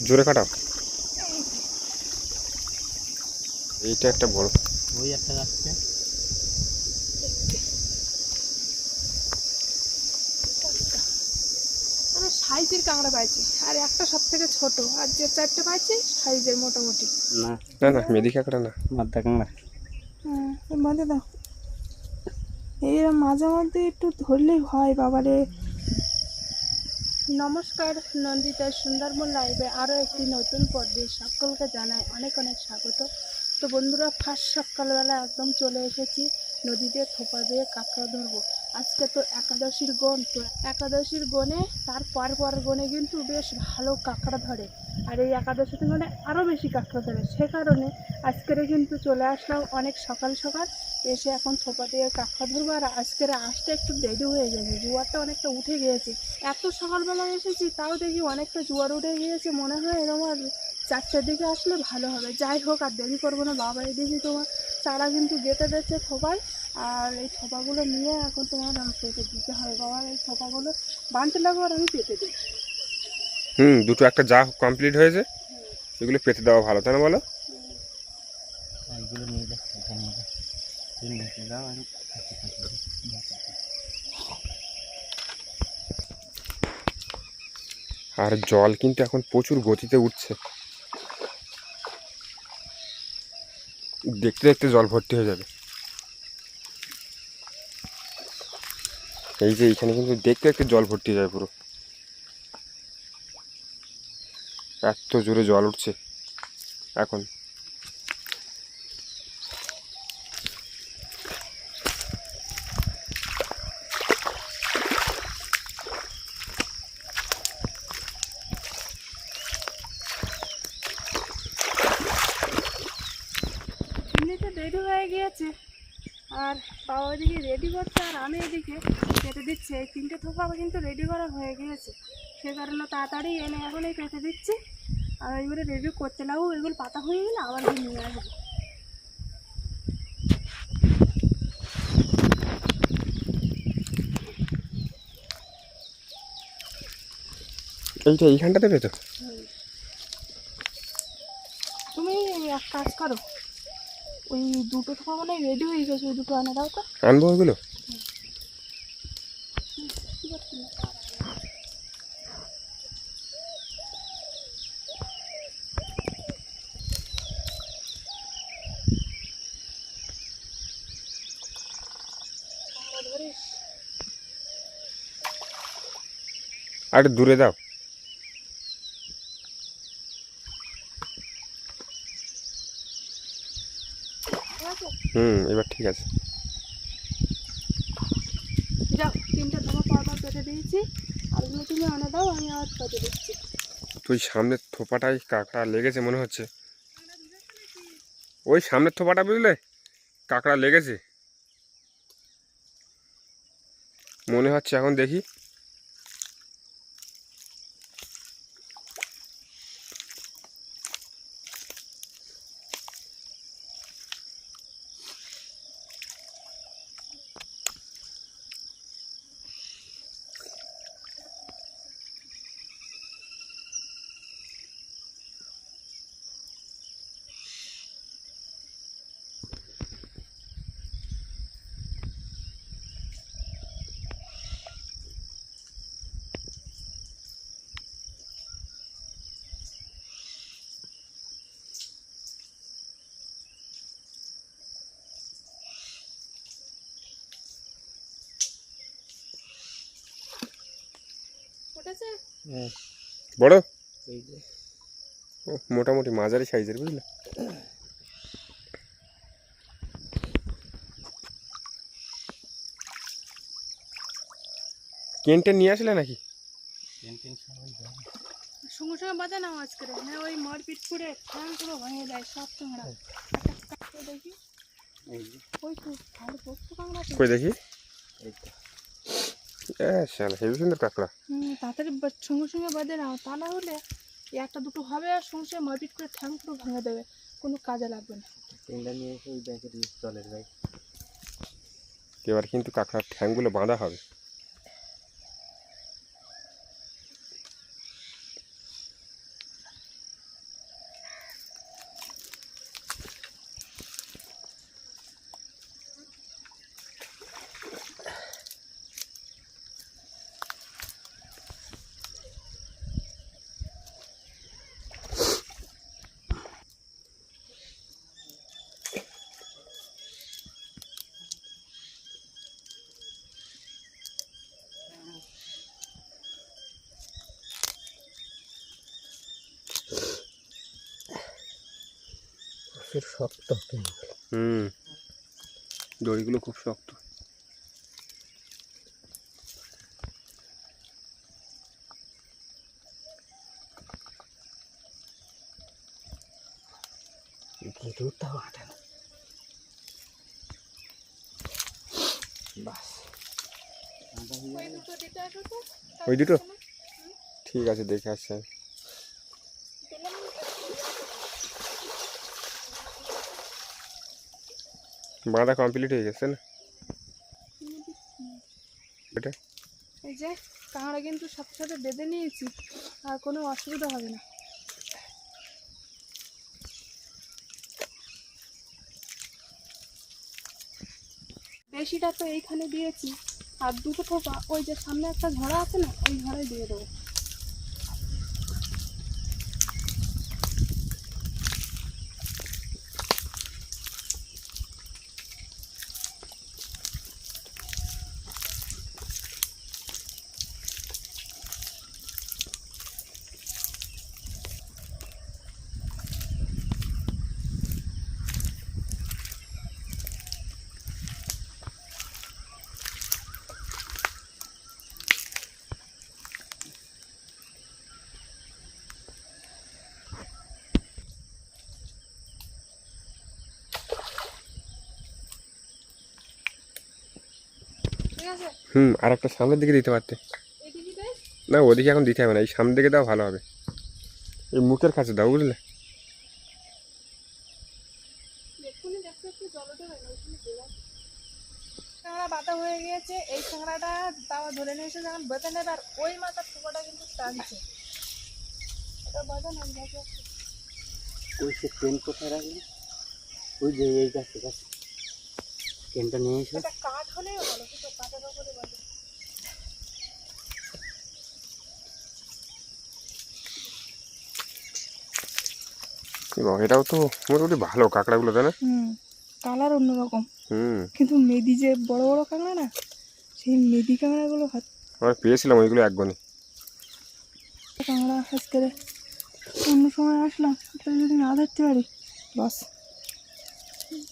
জোরে কাটাও। এইটা একটা বড়, ওই একটা যাচ্ছে। আমি সাইজের কাঁকড়া পাইছি, আর একটা সব থেকে ছোট, আর যে চারটে পাইছি সাইজের মোটামুটি। না না না মেদি কাঁকড়া না, মাদ্দা কাঁকড়া। বাঁধে দাও, এরকম মাঝে মধ্যে একটু ধরলেই হয় বাবারে। নমস্কার, নন্দিতার সুন্দরবন লাইভে আরও একটি নতুন পর্বে সকলকে জানাই অনেক অনেক স্বাগত। তো বন্ধুরা, ফার্স্ট সকালবেলা একদম চলে এসেছি নদীতে থোপা দিয়ে কাঁকড়া ধরবো। আজকে তো একাদশীর গণ, তো একাদশীর গণে তার পর গণে কিন্তু বেশ ভালো কাঁকড়া ধরে, আর এই একাদশীর গণে আরও বেশি কাঁকড়া ধরে। সে কারণে আজকের কিন্তু চলে আসলাম অনেক সকাল সকাল, এসে এখন থোপা দিয়ে কাঁকড়া ধরবো। আর আজকের আসতে একটু দেরি হয়ে গেছে, জোয়ারটা অনেকটা উঠে গিয়েছে। এত সকালবেলা এসেছি তাও দেখি অনেকটা জোয়ার উঠে গিয়েছে, মনে হয় এরকম আর 4টার দিকে আসলে ভালো হবে। যাই হোক, আর দেরি করবো না, বাবা দেখি তোমার চারা কিন্তু গেঁথে দিচ্ছে থোপায়, আর এই থোপাগুলো নিয়ে এখন তোমার পেতে দিতে হবে। বাবার এই থোপাগুলো বাঁধতে লাগবো আর আমি পেতে দিই। দুটো একটা যা কমপ্লিট হয়েছে, এগুলো পেতে দেওয়া ভালো, তাই না বলো? এইগুলো নিয়ে যা, এটা নিয়ে যা, তুই নিয়ে যাও। আর জল কিন্তু এখন প্রচুর গতিতে উঠছে, দেখতে দেখতে জল ভর্তি হয়ে যাবে। এই যে এইখানে কিন্তু দেখতে দেখতে জল ভর্তি হয়ে যাবে পুরো, এত জোরে জল উঠছে এখন। এমনিতে দেরি হয়ে গিয়েছে, আর বাবা ওইদিকে রেডি করছে আর আমি এদিকে পেতে দিচ্ছি। এই 3টে থোপা কিন্তু রেডি করা হয়ে গিয়েছে, সে কারণে তাড়াতাড়ি এনে এখন এই পেতে দিচ্ছি। আর ওইগুলো রেডি করতে লাগবো, এগুলো পাতা হয়ে গেলে আবার নিয়ে আসবো। এইখানটাতে পেতো। তুমি এক কাজ করো, ওই দুটো থোপা মানে রেডি হয়ে গেছে, ওই দুটো আনে দাও তো। আনবো ওগুলো। আর দূরে দাও। এবার ঠিক আছে। যাও, 3টে থোপা পর পেতে দিয়েছি, আর ওগুলো তুমি আনে দাও, আমি আবার পেতে দিচ্ছি। তুই সামনের থোপাটাই কাঁকড়া লেগেছে মনে হচ্ছে, ওই সামনের থোপাটা বুঝলে কাঁকড়া লেগেছে মনে হচ্ছে, এখন দেখি। উঠেছে? বড়, এই যে মোটামুটি মাঝারি সাইজের বুঝলে। কেনটে নিয়ে আসলে নাকি? সঙ্গে সঙ্গে বাজা নাও আজকে, হ্যাঁ ওই মারপিট করে ঠ্যাং পুরো ভেঙে দেয় সব কাঁকড়া। দেখি এই যে ওই তো ভালো পোস্ত কাঁকড়া তো। কই দেখি। এই তো শালা হেবি সুন্দর কাঁকড়া। তাড়াতাড়ি সঙ্গে সঙ্গে বাজে নাও, তা না হলে একটা দুটো হবে আর সঙ্গে সঙ্গে মারপিট করে ঠ্যাং পুরো ভেঙে দেবে, কোনো কাজে লাগবে না। তিনটা নিয়ে এসে ওই ব্যাগের জলের ব্যাগ। এবার কিন্তু কাঁকড়ার ঠ্যাংগুলো বাঁধা হবে। প্রচুর শক্ত দড়িগুলো খুব শক্ত। দুধটাও আটে না। বাস ওই দুটো ঠিক আছে, দেখে আসছি আমি। বাঁধা কমপ্লিট হয়ে গেছে না এটা? এই যে কাঁকড়া কিন্তু সাথে সাথে বেঁধে নিয়েছি, আর কোনো অসুবিধা হবে না। বেশিটা তো এইখানে দিয়েছি, আর দুটো থোপা ওই যে সামনে একটা ঝরা আছে না, ওই ঝড়ে দিয়ে দেবো। ঠিক আছে, আর একটা সামনের দিকে দিতে পারতে। এদিকে দেয়। না, ওদিকে এখন দিতে হবে না, এই সামনের দিকে দাও, ভালো হবে। এই মুখের কাছে দাও, বুঝলে? এক্ষুনি দেখতে একটু জলটা হয় না, ওইখানে দেওয়া। কাঁকড়া বাতা হয়ে গিয়েছে, এই কাঁকড়াটা তাওয়া ধরে নিয়ে এসে যখন বেঁধে নেবে, আর ওই মাথার থোপাটা কিন্তু টানছে। এটা বাঁধা না, বাঁধা। ওই সে ট্রেন কোথায় রাখলি? ওই যে এই গাছে গাছে ট্রেনটা নিয়ে এসে এটা কাঠ হলেও ভালো, কিন্তু কাঠের ওপরে বাঁধে। এটাও তো মোটামুটি ভালো কাঁকড়াগুলো, তাই না? কালার অন্যরকম, হুম, কিন্তু মেদি যে বড় বড় কাঁকড়া না, সেই মেদি কাঁকড়াগুলো আমরা পেয়েছিলাম ওইগুলো একবারই। কাঁকড়া আজকে অন্য সময় আসলাম, এটা যদি না ধরতে পারি বাস।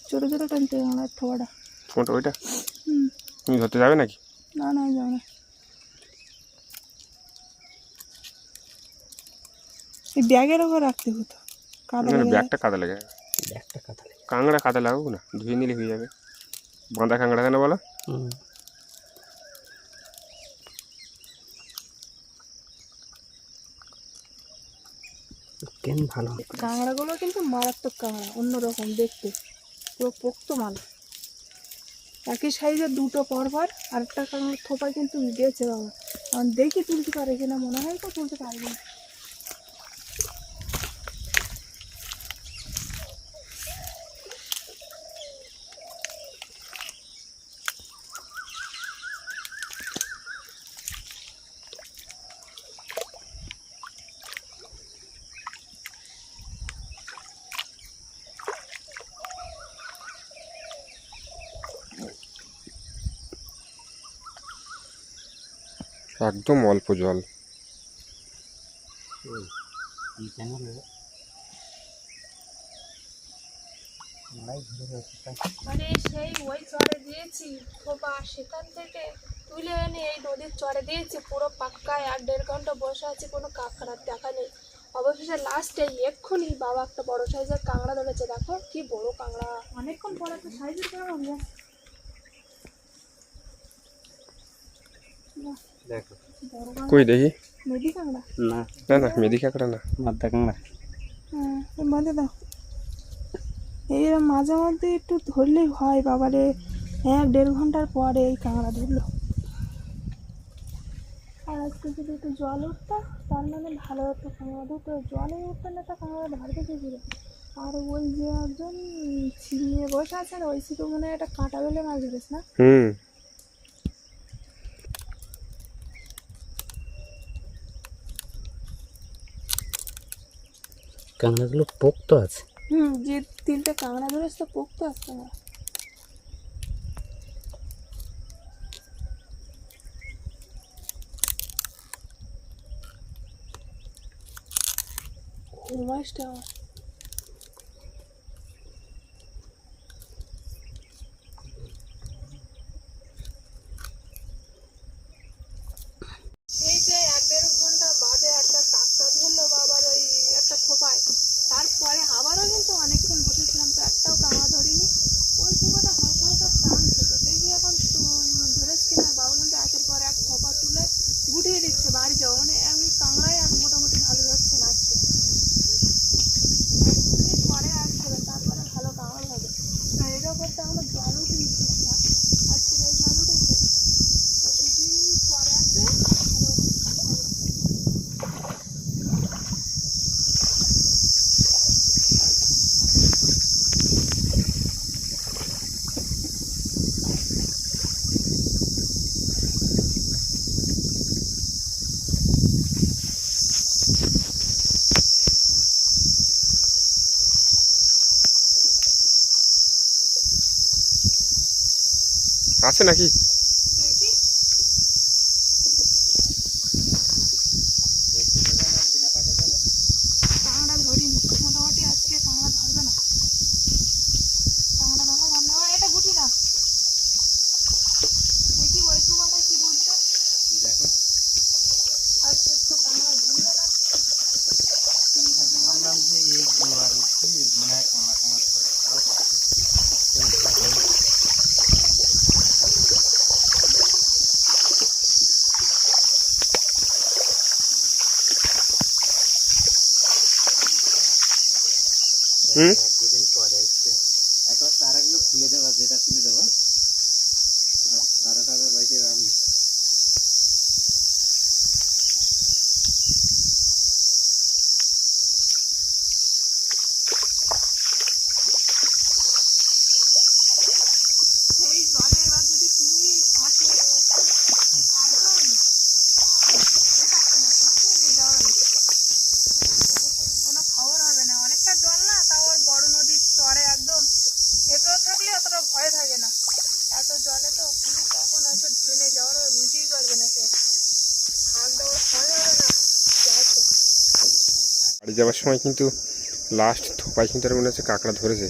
ছোটো ছোটো টানতে কাঁকড়ার থোয়াটা। কোনটা ওইটা? হুম, তুমি ধরতে যাবে নাকি? না না যাও না, এই ব্যাগের ওপর রাখতে হতো, কাদা না, লেগে যায়। ব্যাগটা কাদা লেগে যাবে। একটা কাতালে কাঁকড়া কাদা লাগুক না, ধুয়ে নিলে হয়ে যাবে। বাঁধা কাঁকড়া, তাই না বলো? ট্রেন ভালো। কাঁকড়াগুলো কিন্তু মারাত্মক কাঁকড়া, অন্যরকম দেখতে, পুরো পোক্ত মাল। একই সাইজের দুটো পরপর, আরেকটা কাঁকড়ার থোপায় কিন্তু গিয়েছে বাবা। আমি দেখি তুলতে পারে কিনা, মনে হয় তো তুলতে পারবে না। একদম অল্প জল। মানে সেই ওই চড়ে দিয়েছি থোপা, সেখান থেকে তুলে এনে এই নদীর চড়ে দিয়েছি, পুরো পাক্কায় 1-1.5 ঘন্টা বসে আছে, কোনো কাঁকড়ার দেখা নেই। অবশেষে লাস্টে এক্ষুনি বাবা একটা বড় সাইজের কাঁকড়া ধরেছে, দেখো কি বড় কাঁকড়া, অনেকক্ষণ পর একটা সাইজের কাঁকড়া আমরা। দেখো বড় কাঁকড়া, কই দেখি? মেদি কাঁকড়া। না না না, মেদি কাঁকড়া না। মাদ্দা কাঁকড়া। হ্যাঁ, বাঁধে দাও। এই মাঝে মধ্যে একটু ধরলেই হয় বাবারে, 1-1.5 ঘন্টার পরে এই কাঁকড়া ধরলো। আর আজকে যদি একটু জল উঠতো, তার মানে ভালো হতো, কাঁকড়া ধরতো। জলে উঠতো না, তো কাঁকড়া ধরতে কি? আর ওই যে একজন ছিপ নিয়ে বসে আছে, আর ওই ছিপে মনে হয় একটা কাঁটা বেলে মাছ ধরেছে না। কাঁকড়াগুলো পোক্ত আছে। যে 3টে কাঁকড়া ধরেছে তো পোক্ত আছে না। মাছটা আছে নাকি? দেখি কাঁকড়া ধরিনি মোটামুটি, আজকে কাঁকড়া ধরবে না। কাঁকড়া ধরা রান্না হয়, এটা গুটি না। দেখি ওই টুমাটা কি বলছে। দেখো আজকে একটু কাঁকড়া ধরবে না। ভাবলাম যে এই জোয়ার উঠছি মনে হয় কাঁকড়া ধরে। হুম দুদিন পরে এসছে একবার তারাগুলো খুলে দেবা, যেটা খুলে দেবা তারাটাকে বাইকে রাখবি। এই জলে এবার যদি কুমির আসে একদম কোনো খবর হবে না। অনেকটা জল না, তাও ওর বড় নদীর চরে একদম ভেতরে থাকলে অতটা ভয় থাকে না। এত জলে তো কুমির কখন আসে ধরে নিয়ে যাওয়ার হবে বুঝতেই পারবে না কেউ। হাত দেওয়ার ভয় হবে না। যাচ্ছ বাড়ি যাওয়ার সময় কিন্তু লাস্ট থোপায় কিন্তু আর মনে হচ্ছে কাঁকড়া ধরেছে।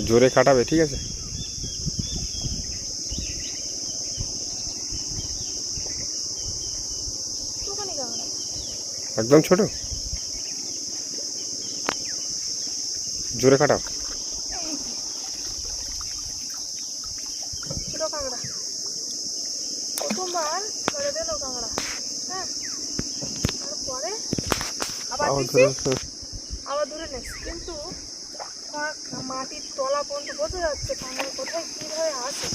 জোরে কাটাবে, ঠিক আছে? একটুখানি কাঁকড়া, একদম ছোট, জোরে কাটাও। ছোট কাঁকড়া প্রথমবার ধরে দিল কাঁকড়া। হ্যাঁ, তারপরে আবার দিচ্ছি, আবার ধরে নিস। কিন্তু মাটির তলা পর্যন্ত বোঝা যাচ্ছে কাঁকড়া কোথায় কিভাবে আসে।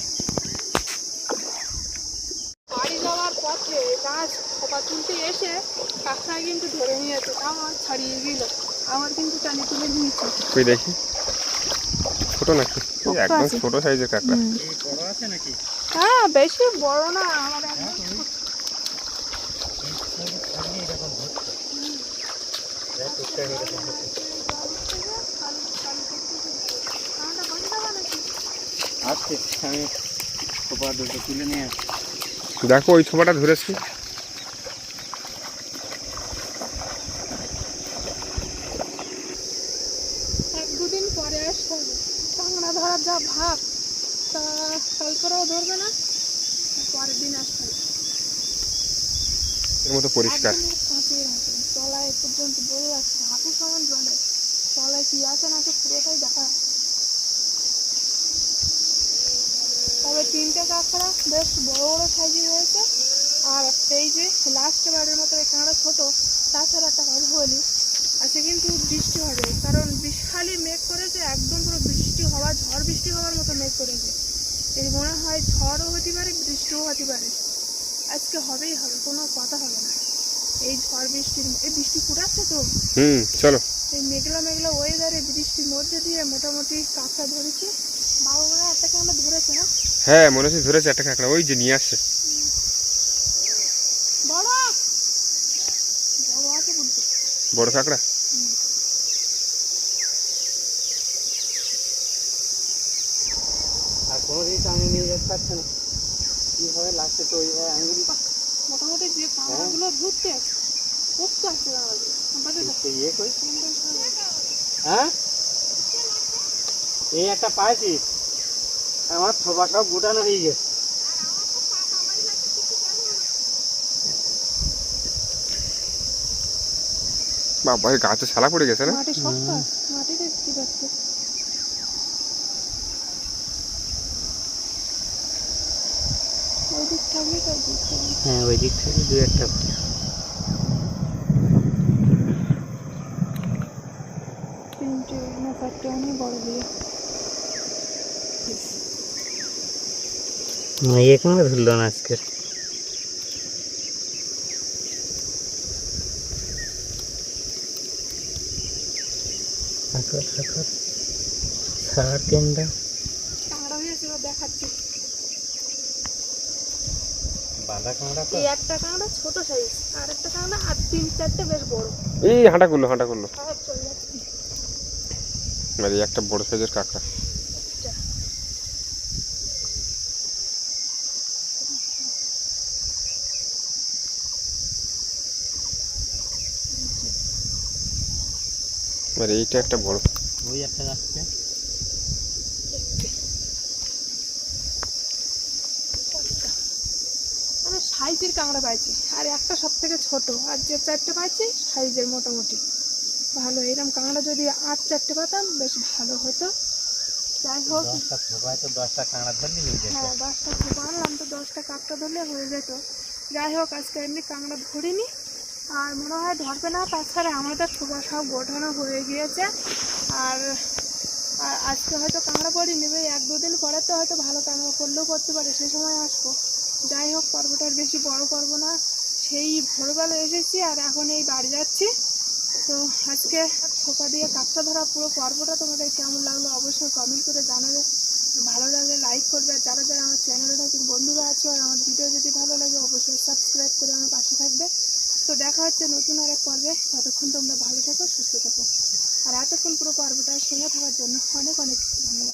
বাড়ি যাওয়ার পথে গাছ খোপা তুলতে এসে কাঁকড়া কিন্তু ধরে নিয়েছে, আমার ছাড়িয়ে গেল। আমার কিন্তু টানি তুলে নিয়েছে। তুই দেখি ছোট নাকি? এই একদম ছোট সাইজের কাঁকড়া। এই বড় আছে নাকি? হ্যাঁ, বেশি বড় না, আমার একদম ছোট। এরকম হচ্ছে দেখ টুকটাক এরকম হচ্ছে। আজকে আমি খোপা দুটো তুলে নিয়ে আসছি। দেখো ওই থোপাটা ধরেছি। এক দুদিন পরে আসতে হবে। কাঁকড়া ধরার যা ভাব, তা তারপরেও ধরবে না, পরের দিন আসতে হবে। এর মতো পরিষ্কার। একদম কাঁচের মতো তলায় পর্যন্ত বোঝা যাচ্ছে, হাঁটু সমান জলে তলায় কি আছে না আছে পুরোটাই দেখা যাচ্ছে। তবে তিনটে কাঁকড়া বেশ বড় বড় সাইজের হয়েছে। আর এই যে লাস্টে বারের মতো এই কাঁকড়া ছোট। তাছাড়া একটা কথা বলি, আজকে কিন্তু বৃষ্টি হবে, কারণ বিশালই মেঘ করেছে, একদম পুরো বৃষ্টি হওয়া, ঝড় বৃষ্টি হওয়ার মতো মেঘ করেছে। এই মনে হয় ঝড়ও হতে পারে, বৃষ্টিও হতে পারে। আজকে হবেই হবে, কোনো কথা হবে না। এই ঝড় বৃষ্টির, এই বৃষ্টি ফুটাচ্ছে তো, চলো। এই মেঘলা মেঘলা ওয়েদারে বৃষ্টির মধ্যে দিয়ে মোটামুটি কাঁকড়া ধরেছি। বাবু মনে হয় একটা কাঁকড়া ধরেছে না? হ্যাঁ মনে হচ্ছে ধরেছে একটা কাঁকড়া, ওই যে নিয়ে আসছে। বড় বড় আছে বলতে। বড় কাঁকড়া। আর কোনো দিন টাঙিয়ে নিয়ে যেতে পারছে না, কীভাবে লাস্টে তো ওইভাবে আঙুল মোটামুটি যে কাঁকড়াগুলো ধরতে আছে পোস্ত আসছে কাঁকড়াগুলো ইয়ে করি। হ্যাঁ, এই একটা পাইছি, আমার থোপা সব গুটানো হয়ে গেছে। বাবা এই গাছে ছালা পড়ে গেছে না? মাটি শক্ত, মাটিতে কি যাচ্ছে। ওই দিক থাকলে তো দিক থাকলে। হ্যাঁ, ওই দিক থেকে দু একটা তিনটে না চারটে অনেক বড় দিয়ে। এখানে ধরল না আজকের। কাঁকড়া হয়েছে এবার দেখাচ্ছি। বাঁধা কাঁকড়া তো। এই একটা কাঁকড়া ছোট সাইজ, আর একটা কাঁকড়া আর তিন চারটে বেশ বড়। এই হাঁটা করলো সব চলে যাচ্ছে। আর এই একটা বড় সাইজের কাঁকড়া। আচ্ছা। আর এইটা একটা বড়। ওই একটা যাচ্ছে। আমি সাইজের কাঁকড়া পাইছি, আর একটা সব থেকে ছোট, আর যে 4টে পাইছি সাইজের মোটামুটি ভালো। এরকম কাঁকড়া যদি 8-4টে পাতাম বেশ ভালো হতো। যাই হোক, 10টা থোপায় তো 10টা কাঁকড়া ধরলে হয়ে যেত। হ্যাঁ 10টা থোপা আনলাম তো 10টা কাঁকড়া ধরলে হয়ে যেত। যাই হোক, আজকে এমনি কাঁকড়া ধরিনি, আর মনে হয় ধরবে না। তাছাড়া আমাদের থোপা সব গোঠানো হয়ে গিয়েছে। আর আর আজকে হয়তো কাঁকড়া পড়ি নেবে, 1-2 দিন পরে তো হয়তো ভালো কাঁকড়া পড়লেও পড়তে পারে, সে সময় আসবো। যাই হোক, পর্বটা আর বেশি বড় করব না। সেই ভোরবেলা এসেছি আর এখন এই বাড়ি যাচ্ছি। তো আজকে থোপা দিয়ে কাঁকড়া ধরা পুরো পর্বটা তোমাদের কেমন লাগলো অবশ্যই কমেন্ট করে জানাবে। ভালো লাগলে লাইক করবে, আর যারা যারা আমার চ্যানেলে নতুন বন্ধুরা আছো আর আমার ভিডিও যদি ভালো লাগে অবশ্যই সাবস্ক্রাইব করে আমার পাশে থাকবে। তো দেখা হচ্ছে নতুন আর এক পর্বে। ততক্ষণ তোমরা ভালো থাকো, সুস্থ থাকো। আর এতক্ষণ পুরো পর্বটার সঙ্গে থাকার জন্য অনেক অনেক ধন্যবাদ।